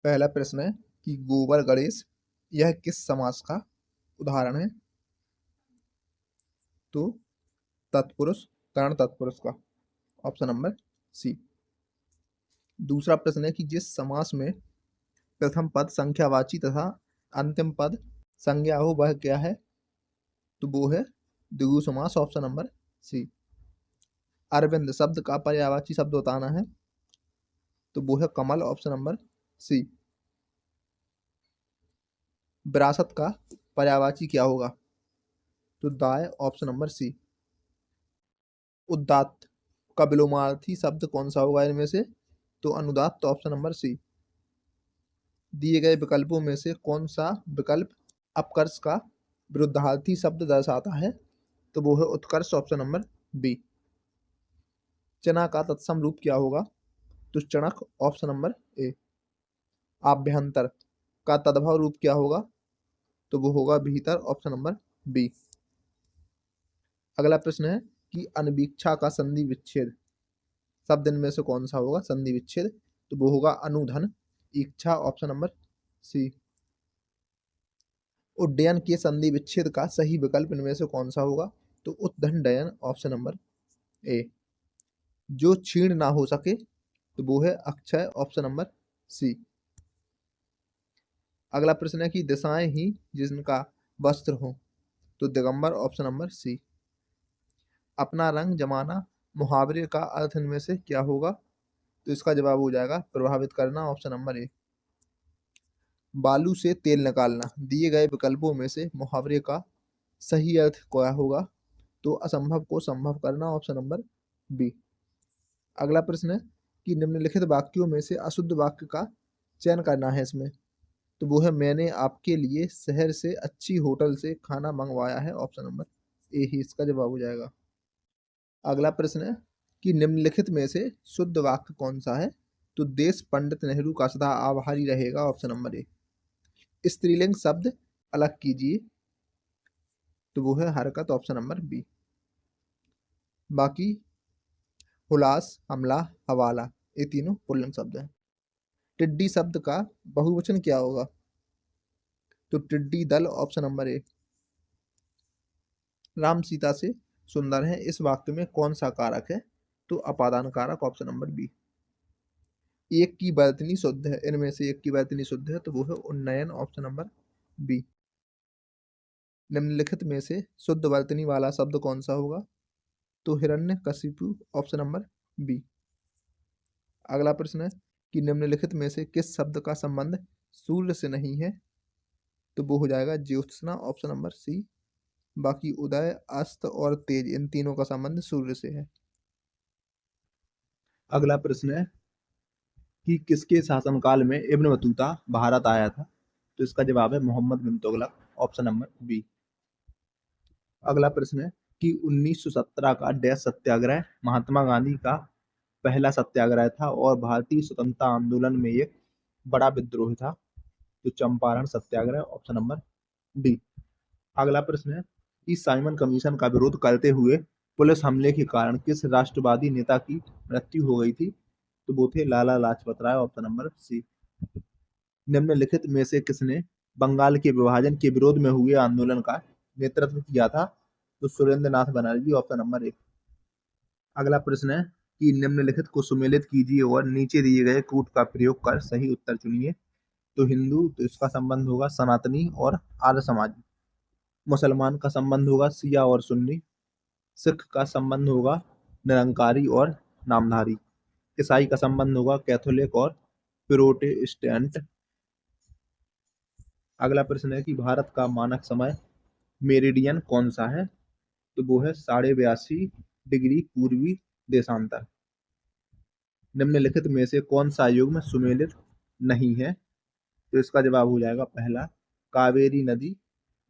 पहला प्रश्न है कि गोबर गणेश यह किस समास का उदाहरण है? तो तत्पुरुष कर्ण तत्पुरुष का, ऑप्शन नंबर सी। दूसरा प्रश्न है कि जिस समास में प्रथम पद संख्यावाची तथा अंतिम पद संज्ञा हो वह क्या है? तो वो है द्विगु समास, ऑप्शन नंबर सी। अरविंद शब्द का पर्यायवाची शब्द बताना है, तो वो है कमल, ऑप्शन नंबर सी। विरासत का पर्यायवाची क्या होगा? तो दाय, ऑप्शन नंबर सी। उदात्त का विलोमार्थी शब्द कौन सा होगा इनमें से? तो अनुदात्त, ऑप्शन नंबर सी। दिए गए विकल्पों में से कौन सा विकल्प अपकर्ष का विरुद्धार्थी शब्द दर्शाता है? तो वो है उत्कर्ष, ऑप्शन नंबर बी। चना का तत्सम रूप क्या होगा? तो चणक, ऑप्शन नंबर ए। आभ्यंतर का तद्भव रूप क्या होगा? तो वो होगा भीतर, ऑप्शन नंबर बी। अगला प्रश्न है कि अनवीक्षा का संधि विच्छेद शब्द इनमें से कौन सा होगा संधि विच्छेद? तो वो होगा अनुधन इच्छा, ऑप्शन नंबर सी। उड्डयन के संधि विच्छेद का सही विकल्प इनमें से कौन सा होगा? तो उत्दंडयन, ऑप्शन नंबर ए। जो क्षीण ना हो सके तो वो है अक्षय, ऑप्शन नंबर सी। अगला प्रश्न है कि दिशाएं ही जिनका वस्त्र हो, तो दिगंबर, ऑप्शन नंबर सी। अपना रंग जमाना मुहावरे का अर्थ इनमें से क्या होगा? तो इसका जवाब हो जाएगा प्रभावित करना, ऑप्शन नंबर ए। बालू से तेल निकालना दिए गए विकल्पों में से मुहावरे का सही अर्थ क्या होगा? तो असंभव को संभव करना, ऑप्शन नंबर बी। अगला प्रश्न है कि निम्नलिखित वाक्यों में से अशुद्ध वाक्य का चयन करना है इसमें, तो वो है मैंने आपके लिए शहर से अच्छी होटल से खाना मंगवाया है, ऑप्शन नंबर ए ही इसका जवाब हो जाएगा। अगला प्रश्न है कि निम्नलिखित में से शुद्ध वाक्य कौन सा है? तो देश पंडित नेहरू का सदा आभारी रहेगा, ऑप्शन नंबर ए। स्त्रीलिंग शब्द अलग कीजिए, तो वो है हरकत, ऑप्शन नंबर बी। बाकी हुलास, हमला, हवाला ये तीनों पुल्लिंग शब्द हैं। टिड्डी शब्द का बहुवचन क्या होगा? तो टिड्डी दल, ऑप्शन नंबर ए। राम सीता से सुंदर है इस वाक्य में कौन सा कारक है? तो अपादान कारक, ऑप्शन नंबर बी। एक की वर्तनी शुद्ध है इनमें से एक की वर्तनी शुद्ध है, तो वो है उन्नयन, ऑप्शन नंबर बी। निम्नलिखित में से शुद्ध वर्तनी वाला शब्द कौन सा होगा? तो हिरण्यकशिपु, ऑप्शन नंबर बी। अगला प्रश्न है कि निम्नलिखित में से किस शब्द का संबंध सूर्य से नहीं है? तो वो हो जाएगा ज्योत्सना, ऑप्शन नंबर सी। बाकी उदय, अस्त और तेज इन तीनों का संबंध सूर्य से है। अगला प्रश्न है कि किसके शासनकाल में इब्न बतूता भारत आया था? तो इसका जवाब है मोहम्मद बिन तुगलक, ऑप्शन नंबर बी। अगला प्रश्न है कि 1917 का डैश सत्याग्रह महात्मा गांधी का पहला सत्याग्रह था और भारतीय स्वतंत्रता आंदोलन में एक बड़ा विद्रोह था, तो चंपारण सत्याग्रह, ऑप्शन नंबर डी। अगला प्रश्न है कि साइमन कमीशन का विरोध करते हुए पुलिस हमले के कारण किस राष्ट्रवादी नेता की मृत्यु हो गई थी? तो वो थे लाला लाजपत राय, ऑप्शन नंबर सी। निम्नलिखित में से किसने बंगाल के विभाजन के विरोध में हुए आंदोलन का नेतृत्व किया था? तो सुरेंद्र नाथ बनर्जी, ऑप्शन नंबर एक। अगला प्रश्न है कि निम्नलिखित को सुमेलित कीजिए और नीचे दिए गए कूट का प्रयोग कर सही उत्तर चुनिए। तो हिंदू, तो इसका संबंध होगा सनातनी और आर्य समाज। मुसलमान का संबंध होगा सिया और सुन्नी। सिख का संबंध होगा निरंकारी और नामधारी। ईसाई का संबंध होगा कैथोलिक और प्रोटेस्टेंट। अगला प्रश्न है कि भारत का मानक समय मेरिडियन कौन सा है? तो वो है 82.5 डिग्री पूर्वी देशांतर। निम्नलिखित में से कौन सा युग्म सुमेलित नहीं है? तो इसका जवाब हो जाएगा पहला कावेरी नदी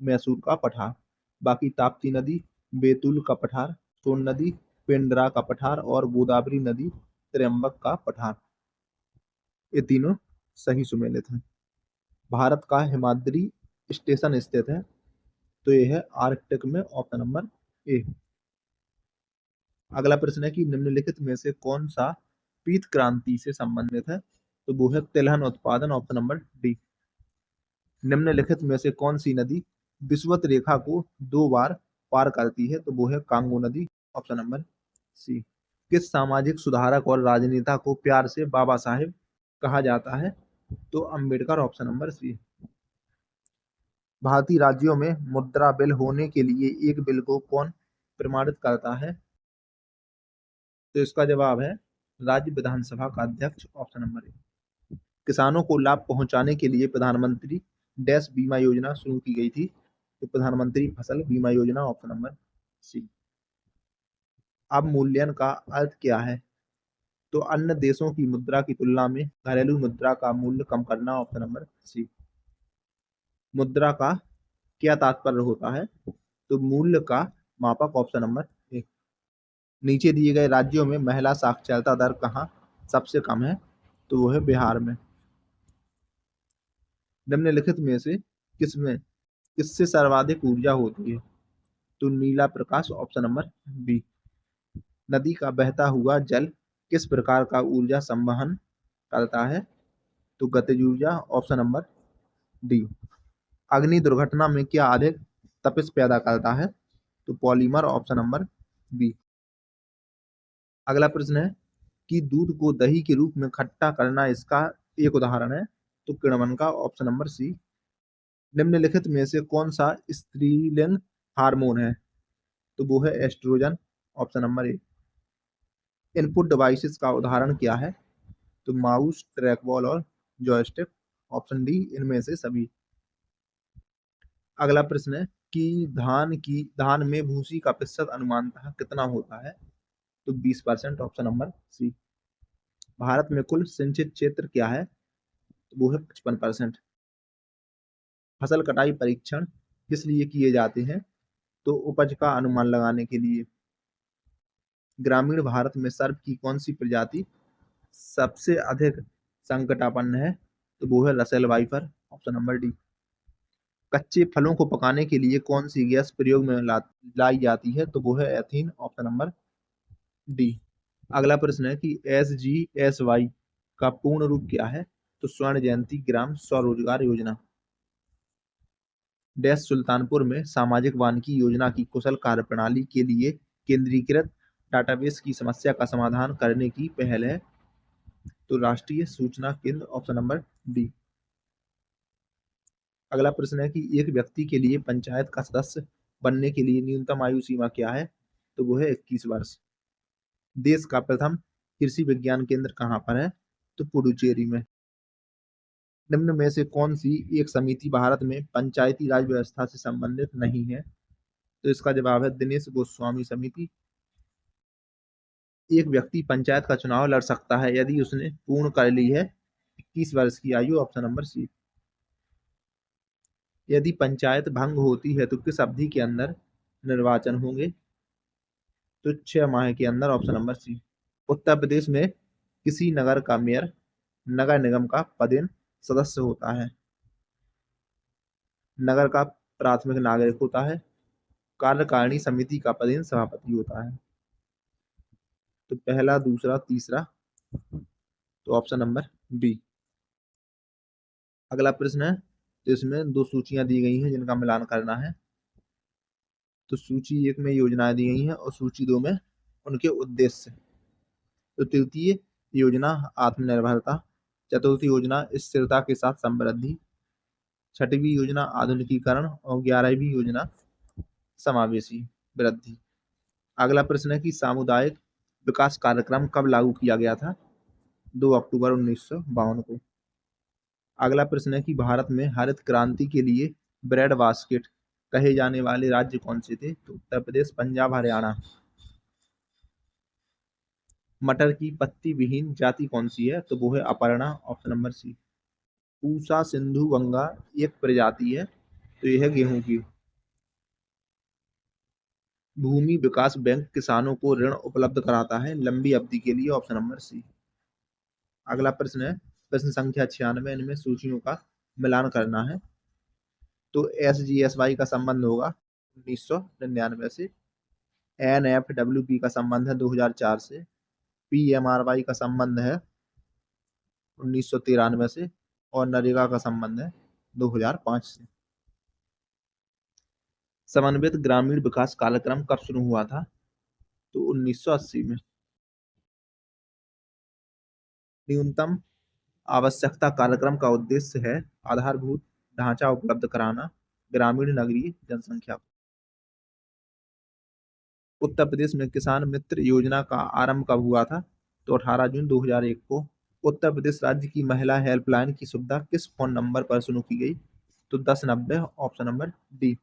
मैसूर का पठार। बाकी ताप्ती नदी बैतूल का पठार, सोन नदी पेंड्रा का पठार और गोदावरी नदी त्र्यंबक का पठार, ये तीनों सही सुमेलित हैं। भारत का हिमाद्री स्टेशन स्थित है, तो ये है आर्कटिक में, ऑप्शन नंबर ए। अगला प्रश्न है कि निम्नलिखित में से कौन सा पीत क्रांति से संबंधित है? तो वो है तिलहन उत्पादन, ऑप्शन नंबर डी। निम्नलिखित में से कौन सी नदी विषुवत रेखा को 2 बार पार करती है? तो वो है कांगो नदी, ऑप्शन नंबर सी। किस सामाजिक सुधारक और राजनेता को प्यार से बाबा साहेब कहा जाता है? तो अंबेडकर, ऑप्शन नंबर सी। भारतीय राज्यों में मुद्रा बिल होने के लिए एक बिल को कौन प्रमाणित करता है? तो इसका जवाब है राज्य विधानसभा का अध्यक्ष, ऑप्शन नंबर ए। किसानों को लाभ पहुंचाने के लिए प्रधानमंत्री डैश बीमा योजना शुरू की गई थी? तो प्रधानमंत्री फसल बीमा योजना, ऑप्शन नंबर सी। अवमूल्यन का अर्थ क्या है? तो अन्य देशों की मुद्रा की तुलना में घरेलू मुद्रा का मूल्य कम करना, ऑप्शन नंबर सी। मुद्रा का क्या तात्पर्य होता है? तो मूल्य का मापक, ऑप्शन नंबर ए। नीचे दिए गए राज्यों में महिला साक्षरता दर कहाँ सबसे कम है? तो वो है बिहार में। निम्नलिखित में से किससे सर्वाधिक ऊर्जा होती है? तो नीला प्रकाश, ऑप्शन नंबर बी। नदी का बहता हुआ जल किस प्रकार का ऊर्जा संवहन करता है? तो गतिज ऊर्जा, ऑप्शन नंबर डी। अग्नि दुर्घटना में क्या अधिक तपिश पैदा करता है? तो पॉलीमर, ऑप्शन नंबर बी। अगला प्रश्न है कि दूध को दही के रूप में खट्टा करना इसका एक उदाहरण है? तो किण्वन का, ऑप्शन नंबर सी। निम्नलिखित में से कौन सा स्त्रीलिंग हार्मोन है? तो वो है estrogen, option number A. Input devices का उदाहरण क्या है? तो माउस, ट्रैकबॉल और जॉयस्टिक, ऑप्शन डी इनमें से सभी। अगला प्रश्न है कि धान में भूसी का प्रतिशत अनुमानतः कितना होता है? तो 20%, ऑप्शन नंबर सी। भारत में कुल सिंचित क्षेत्र क्या है? तो वो है 55%। फसल कटाई परीक्षण किस लिए किए जाते हैं? तो उपज का अनुमान लगाने के लिए। ग्रामीण भारत में सर्प की कौन सी प्रजाति सबसे अधिक संकटापन्न है? तो वो है Russell viper, option number D. कच्चे फलों को पकाने के लिए कौन सी गैस प्रयोग में लाई जाती है? तो वो है एथीन, ऑप्शन नंबर डी। अगला प्रश्न है कि SGSY का पूर्ण रूप क्या है? तो स्वर्ण जयंती ग्राम स्वरोजगार योजना। डैश सुल्तानपुर में सामाजिक वानिकी योजना की कुशल कार्यप्रणाली के लिए केंद्रीकृत डाटाबेस की समस्या का समाधान करने की पहल है? तो राष्ट्रीय सूचना केंद्र, ऑप्शन नंबर डी। अगला प्रश्न है कि एक व्यक्ति के लिए पंचायत का सदस्य बनने के लिए न्यूनतम आयु सीमा क्या है? तो वो है 21 वर्ष। देश का प्रथम कृषि विज्ञान केंद्र कहाँ पर है? तो पुडुचेरी में। निम्न में से कौन सी एक समिति भारत में पंचायती राज व्यवस्था से संबंधित नहीं है? तो इसका जवाब है दिनेश गोस्वामी समिति। एक व्यक्ति पंचायत का चुनाव लड़ सकता है यदि उसने पूर्ण कर ली है 21 वर्ष की आयु, ऑप्शन नंबर सी। यदि पंचायत भंग होती है तो किस अवधि के अंदर निर्वाचन होंगे? तो 6 माह के अंदर, ऑप्शन नंबर सी। उत्तर प्रदेश में किसी नगर का मेयर नगर निगम का पदेन सदस्य होता है? नगर का प्राथमिक नागरिक होता है। कार्यकारिणी समिति का पदेन सभापति होता है। तो पहला, दूसरा, तीसरा, तो ऑप्शन नंबर बी। अगला प्रश्न है तो इसमें दो सूचियां दी गई हैं जिनका मिलान करना है। तो सूची 1 में योजनाएं दी गई हैं और सूची 2 में उनके उद्देश्य। तो तृतीय योजना आत्मनिर्भरता, चतुर्थी योजना स्थिरता के साथ समृद्धि, छठवीं योजना आधुनिकीकरण और 11वीं योजना समावेशी वृद्धि। अगला प्रश्न है कि सामुदायिक विकास कार्यक्रम कब लागू किया गया था? 2 अक्टूबर 1952 को। अगला प्रश्न है कि भारत में हरित क्रांति के लिए ब्रेड बास्केट कहे जाने वाले राज्य कौन से थे? तो उत्तर प्रदेश, पंजाब, हरियाणा। मटर की पत्ती विहीन जाति कौन सी है? तो वो है Aparna, option number C. Pusa Sindhu Ganga एक प्रजाति है, तो यह है गेहूं की। भूमि विकास बैंक किसानों को ऋण उपलब्ध कराता है लंबी अवधि के लिए, ऑप्शन नंबर सी। अगला प्रश्न है प्रश्न संख्या 96, इनमें सूचियों का मिलान करना है। तो SGSY का संबंध होगा 1999 से, NFWP का संबंध है 2004 से, PMRY का संबंध है 1993 से, और नरेगा का संबंध है 2005 से। समन्वित ग्रामीण विकास कार्यक्रम कब शुरू हुआ था? तो 1980 में। न्यूनतम आवश्यकता कार्यक्रम का उद्देश्य है आधारभूत ढांचा उपलब्ध कराना ग्रामीण नगरीय जनसंख्या को। उत्तर प्रदेश में किसान मित्र योजना का आरंभ कब हुआ था? तो 18 जून 2001 को। उत्तर प्रदेश राज्य की महिला हेल्पलाइन की सुविधा किस फोन नंबर पर शुरू की गई? तो 1090, ऑप्शन नंबर डी।